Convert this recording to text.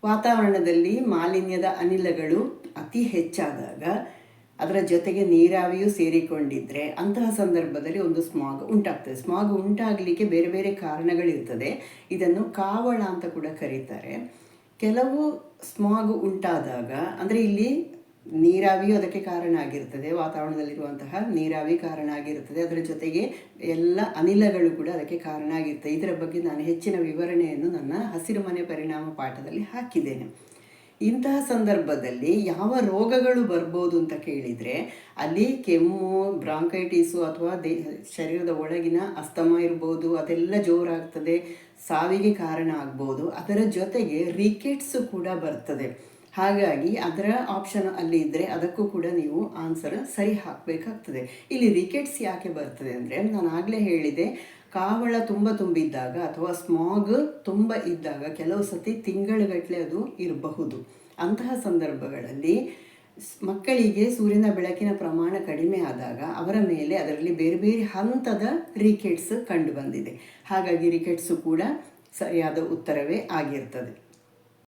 ವಾತಾವರಣದಲ್ಲಿ ಮಾಲಿನ್ಯದ ಅನಿಲಗಳು ಅತಿ ಹೆಚ್ಚಾದಾಗ ಅದರ ಜೊತೆಗೆ ನೀರಾವಿಯೂ ಸೇರಿಕೊಂಡಿದ್ದರೆ ಅಂತಹ ಸಂದರ್ಭದಲ್ಲಿ ಒಂದು ಸ್ಮಾಗ್ ಉಂಟಾಗ್ತದೆ. ಸ್ಮಾಗ್ ಉಂಟಾಗಲಿಕ್ಕೆ ಬೇರೆ ಬೇರೆ ಕಾರಣಗಳಿರ್ತದೆ. ಇದನ್ನು ಕಾವಳ ಅಂತ ಕೂಡ ಕರೀತಾರೆ. ಕೆಲವು ಸ್ಮಾಗ್ ಉಂಟಾದಾಗ ಅಂದರೆ ಇಲ್ಲಿ ನೀರಾವಿಯೂ ಅದಕ್ಕೆ ಕಾರಣ ಆಗಿರ್ತದೆ, ವಾತಾವರಣದಲ್ಲಿರುವಂತಹ ನೀರಾವಿ ಕಾರಣ ಆಗಿರ್ತದೆ, ಅದರ ಜೊತೆಗೆ ಎಲ್ಲ ಅನಿಲಗಳು ಕೂಡ ಅದಕ್ಕೆ ಕಾರಣ ಆಗಿರ್ತದೆ. ಇದರ ಬಗ್ಗೆ ನಾನು ಹೆಚ್ಚಿನ ವಿವರಣೆಯನ್ನು ನನ್ನ ಹಸಿರು ಮನೆ ಪರಿಣಾಮ ಪಾಠದಲ್ಲಿ ಹಾಕಿದ್ದೇನೆ. ಇಂತಹ ಸಂದರ್ಭದಲ್ಲಿ ಯಾವ ರೋಗಗಳು ಬರ್ಬೋದು ಅಂತ ಕೇಳಿದರೆ ಅಲ್ಲಿ ಕೆಮ್ಮು, ಬ್ರಾಂಕೈಟಿಸು ಅಥವಾ ಶರೀರದ ಒಳಗಿನ ಅಸ್ತಮ ಇರ್ಬೋದು, ಅದೆಲ್ಲ ಜೋರಾಗ್ತದೆ, ಸಾವಿಗೆ ಕಾರಣ ಆಗ್ಬೋದು. ಅದರ ಜೊತೆಗೆ ರಿಕೆಟ್ಸು ಕೂಡ ಬರ್ತದೆ. ಹಾಗಾಗಿ ಅದರ ಆಪ್ಷನ್ ಅಲ್ಲಿ ಇದ್ದರೆ ಅದಕ್ಕೂ ಕೂಡ ನೀವು ಆನ್ಸರ್ ಸರಿ ಹಾಕಬೇಕಾಗ್ತದೆ. ಇಲ್ಲಿ ರಿಕೆಟ್ಸ್ ಯಾಕೆ ಬರ್ತದೆ ಅಂದರೆ ನಾನು ಆಗಲೇ ಹೇಳಿದೆ, ಕಾವಳ ತುಂಬಿದ್ದಾಗ ಅಥವಾ ಸ್ಮಾಗ್ ತುಂಬ ಇದ್ದಾಗ ಕೆಲವು ಸತಿ ತಿಂಗಳುಗಟ್ಟಲೆ ಅದು ಇರಬಹುದು. ಅಂತಹ ಸಂದರ್ಭಗಳಲ್ಲಿ ಮಕ್ಕಳಿಗೆ ಸೂರ್ಯನ ಬೆಳಕಿನ ಪ್ರಮಾಣ ಕಡಿಮೆ ಆದಾಗ ಅವರ ಮೇಲೆ ಅದರಲ್ಲಿ ಬೇರೆ ಬೇರೆ ಹಂತದ ರಿಕೆಟ್ಸ್ ಕಂಡು ಬಂದಿದೆ. ಹಾಗಾಗಿ ರಿಕೆಟ್ಸು ಕೂಡ ಸರಿಯಾದ ಉತ್ತರವೇ ಆಗಿರ್ತದೆ.